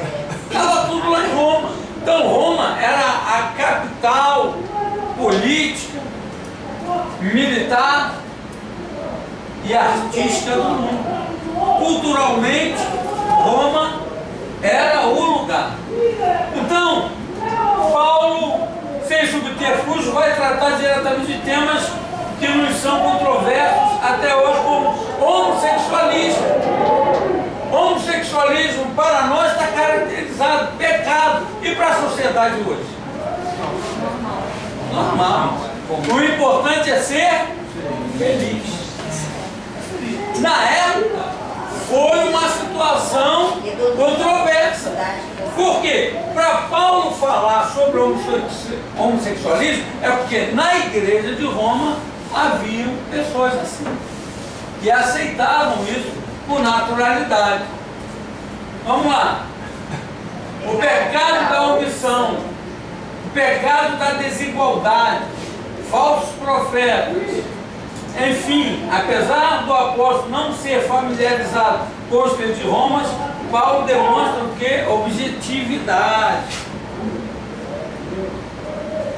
estava tudo lá em Roma. Então Roma era a capital política, militar e artística do mundo. Culturalmente, Roma era o lugar. Então, Paulo, sem subterfúgio, vai tratar diretamente de temas que nos são controversos até hoje, como homossexualismo. Homossexualismo para nós está caracterizado pecado, e para a sociedade hoje? Normal. O importante é ser feliz. Na época, foi uma situação controversa. Por quê? Para Paulo falar sobre o homossexualismo, é porque na igreja de Roma haviam pessoas assim, que aceitavam isso por naturalidade. Vamos lá. O pecado da omissão, o pecado da desigualdade, falsos profetas. Enfim, apesar do apóstolo não ser familiarizado com os crentes de Roma, Paulo demonstra o que? Objetividade.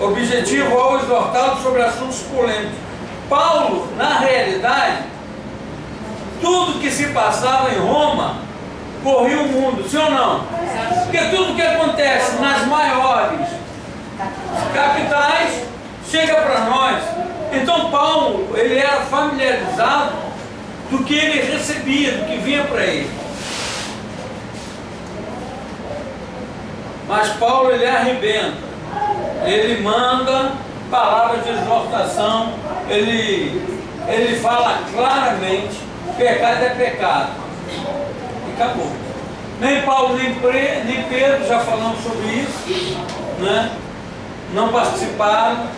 Objetivo ao exortá-lo sobre assuntos polêmicos. Paulo, na realidade, tudo que se passava em Roma corria o mundo, sim ou não? Porque tudo que acontece nas maiores capitais chega para nós. Então Paulo, ele era familiarizado do que ele recebia, do que vinha para ele. Mas Paulo, ele arrebenta, ele manda palavras de exortação, ele fala claramente: pecado é pecado. E acabou. Nem Paulo, nem Pedro, já falamos sobre isso, né? Não participaram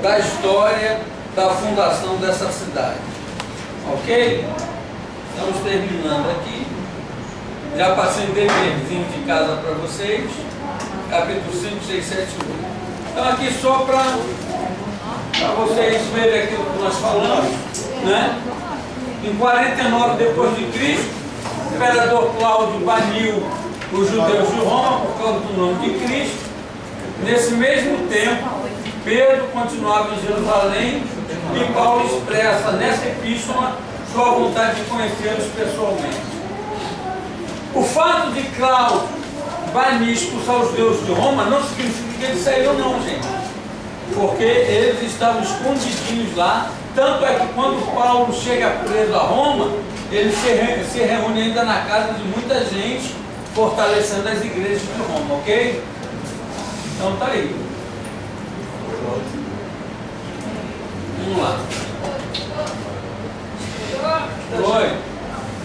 da história da fundação dessa cidade. Ok? Estamos terminando aqui. Já passei um deverzinho de casa para vocês. Capítulo 5, 6, 7, 8. Então aqui só para vocês verem aquilo que nós falamos, né? Em 49 depois de Cristo, o imperador Cláudio baniu os judeus de Roma por causa do nome de Cristo. Nesse mesmo tempo, Pedro continuava em Jerusalém e Paulo expressa nessa epístola sua vontade de conhecê-los pessoalmente. O fato de Cláudio banir e expulsar os deuses de Roma não significa que eles saíram não, gente. Porque eles estavam escondidinhos lá. Tanto é que quando Paulo chega preso a Roma, ele se reúne ainda na casa de muita gente, fortalecendo as igrejas de Roma, ok? Então tá aí. Vamos lá. Oi.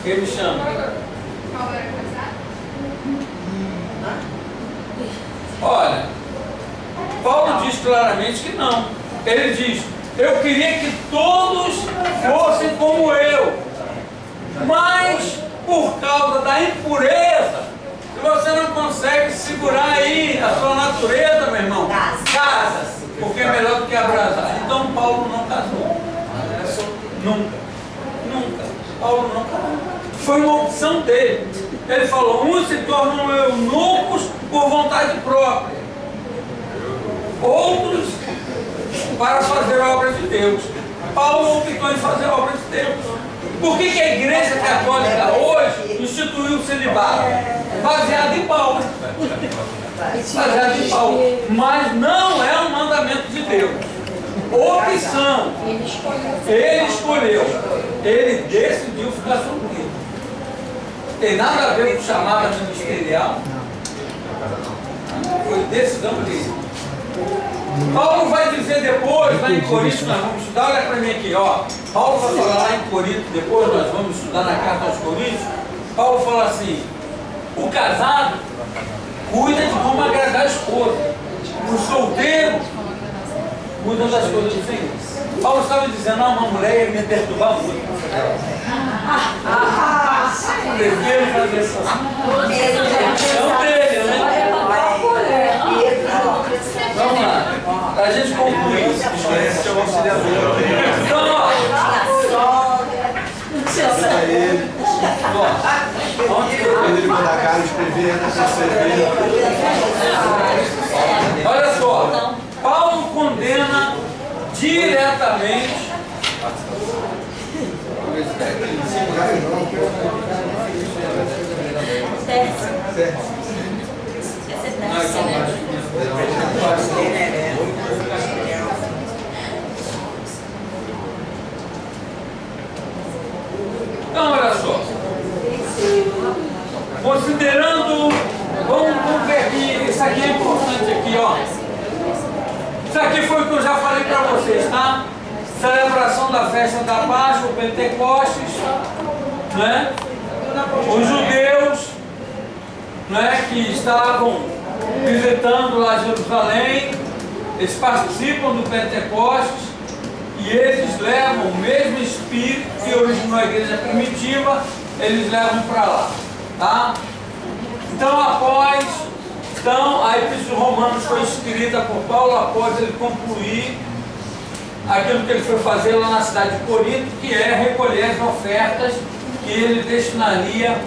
Quem me chama? Olha, Paulo diz claramente que não. Ele diz: eu queria que todos fossem como eu, mas por causa da impureza, se você não consegue segurar aí a sua natureza, meu irmão, casa, porque é melhor do que abrasar. Então Paulo não casou. Nunca. Paulo não casou. Foi uma opção dele. Ele falou: uns se tornam eunucos por vontade própria, outros para fazer a obra de Deus. Paulo optou em fazer a obra de Deus. Por que a Igreja Católica hoje instituiu o celibato? Baseado em Paulo. Baseado em Paulo. Mas não é um mandamento de Deus. Opção. Ele escolheu. Ele decidiu ficar solteiro. Tem nada a ver com chamada ministerial. Foi decisão dele. Paulo vai dizer depois, lá em Corinto, nós vamos estudar, olha para mim aqui, ó. Paulo vai falar lá em Corinto, depois nós vamos estudar na carta aos Coríntios. Paulo fala assim: o casado cuida de como agradar a esposa, o solteiro cuida das coisas do Senhor. Paulo estava dizendo: uma mulher ia me perturbar muito. Prefiro fazer essa opção dele, né? Vamos lá, para a gente concluir. Esse é o auxiliador. Então, ó. Ele manda a cara escrever, olha só, Paulo condena diretamente então, olha só, considerando, vamos ver aqui, isso aqui é importante aqui, ó. Isso aqui foi o que eu já falei para vocês, tá? Celebração da festa da Páscoa, Pentecostes, né? os judeus, né, que estavam visitando lá Jerusalém, eles participam do Pentecostes e eles levam o mesmo espírito que originou a igreja primitiva, eles levam para lá, tá? Então a Epístola de Romanos foi escrita por Paulo após ele concluir aquilo que ele foi fazer lá na cidade de Corinto, que é recolher as ofertas que ele destinaria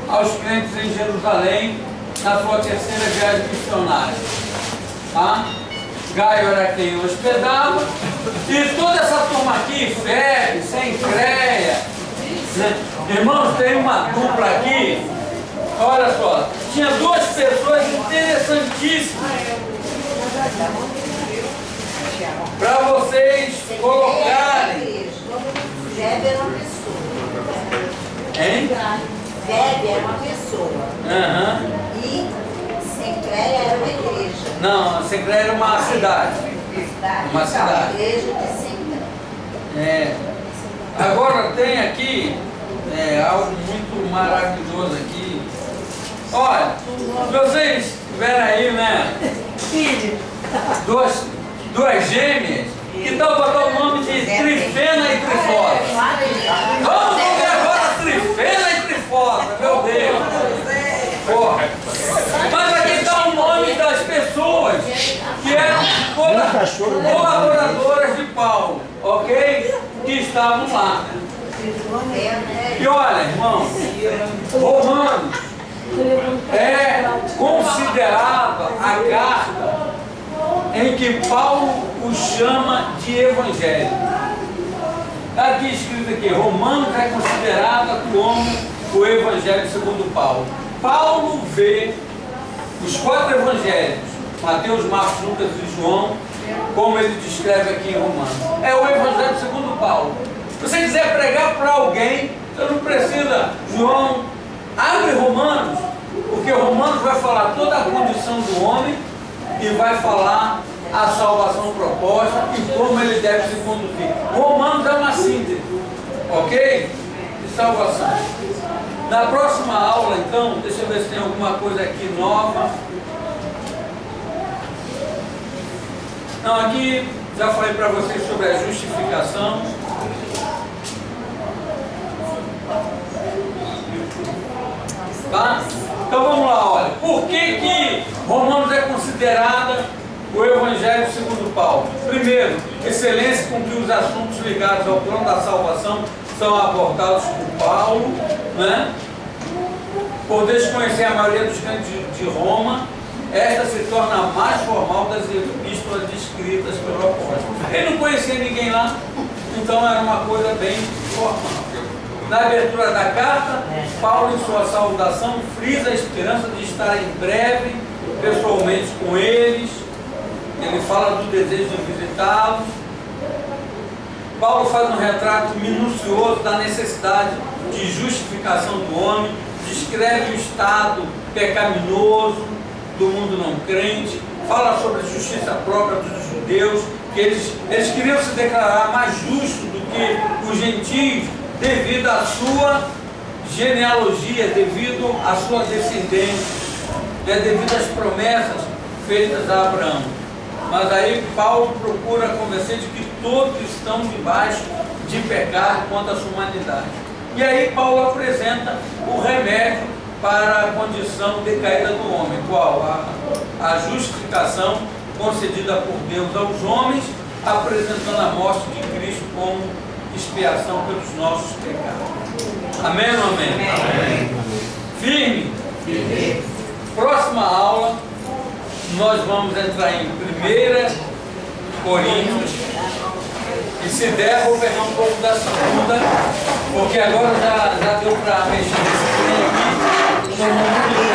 aos crentes em Jerusalém na sua terceira viagem missionária, tá? Gaio era quem hospedava, e toda essa turma aqui, Febe, Sencreia, né? Irmãos, tem uma dupla aqui, olha só, tinha duas pessoas interessantíssimas para vocês colocarem. Febe era uma pessoa. Hein? Febe era uma pessoa. E Sencreia era uma igreja. Não, Sencreia era uma cidade. Uma cidade. A igreja de Sencreia. Agora tem aqui algo muito maravilhoso aqui. Olha, vocês tiveram aí, né? Duas gêmeas, que tal botar o nome de Trifena e Trifosa? Vamos ver agora Trifena e Trifosa, meu Deus! Porra. Mas aqui está o nome das pessoas que eram colaboradoras de Paulo, ok? Que estavam lá. E olha, irmãos, Romanos considerava a carta em que Paulo o chama de evangelho. Está aqui escrito aqui, Romanos é considerada como o evangelho segundo Paulo. Paulo vê os 4 evangelhos, Mateus, Marcos, Lucas e João, como ele descreve aqui em Romanos. É o evangelho segundo Paulo. Se você quiser pregar para alguém, você não precisa, João, abre Romanos, porque Romanos vai falar toda a condição do homem e vai falar a salvação proposta e como ele deve se conduzir. Romanos é uma síntese, ok? De salvação. Na próxima aula, então, deixa eu ver se tem alguma coisa aqui nova. Não, aqui já falei para vocês sobre a justificação. Tá? Então vamos lá, olha. Por que Romanos é considerada o Evangelho segundo Paulo? Primeiro, excelência com que os assuntos ligados ao plano da salvação são abordados por Paulo, né? Por desconhecer a maioria dos crentes de Roma, esta se torna a mais formal das epístolas descritas pelo apóstolo. Ele não conhecia ninguém lá, então era uma coisa bem formal. Na abertura da carta, Paulo, em sua saudação, frisa a esperança de estar em breve pessoalmente com eles. Ele fala do desejo de visitá-los. Paulo faz um retrato minucioso da necessidade de justificação do homem, descreve o estado pecaminoso do mundo não crente, fala sobre a justiça própria dos judeus, que eles queriam se declarar mais justos do que os gentios, devido à sua genealogia, devido à sua descendência, devido às promessas feitas a Abraão. Mas aí Paulo procura convencer de que todos estão debaixo de pecado contra a sua humanidade. E aí Paulo apresenta o remédio para a condição decaída do homem, qual? A justificação concedida por Deus aos homens, apresentando a morte de Cristo como expiação pelos nossos pecados. Amém ou não amém? Amém. Firme. Firme. Próxima aula, nós vamos entrar em 1 Coríntios. E se der, vou pegar um pouco da segunda, porque agora já deu para mexer nesse trem aqui.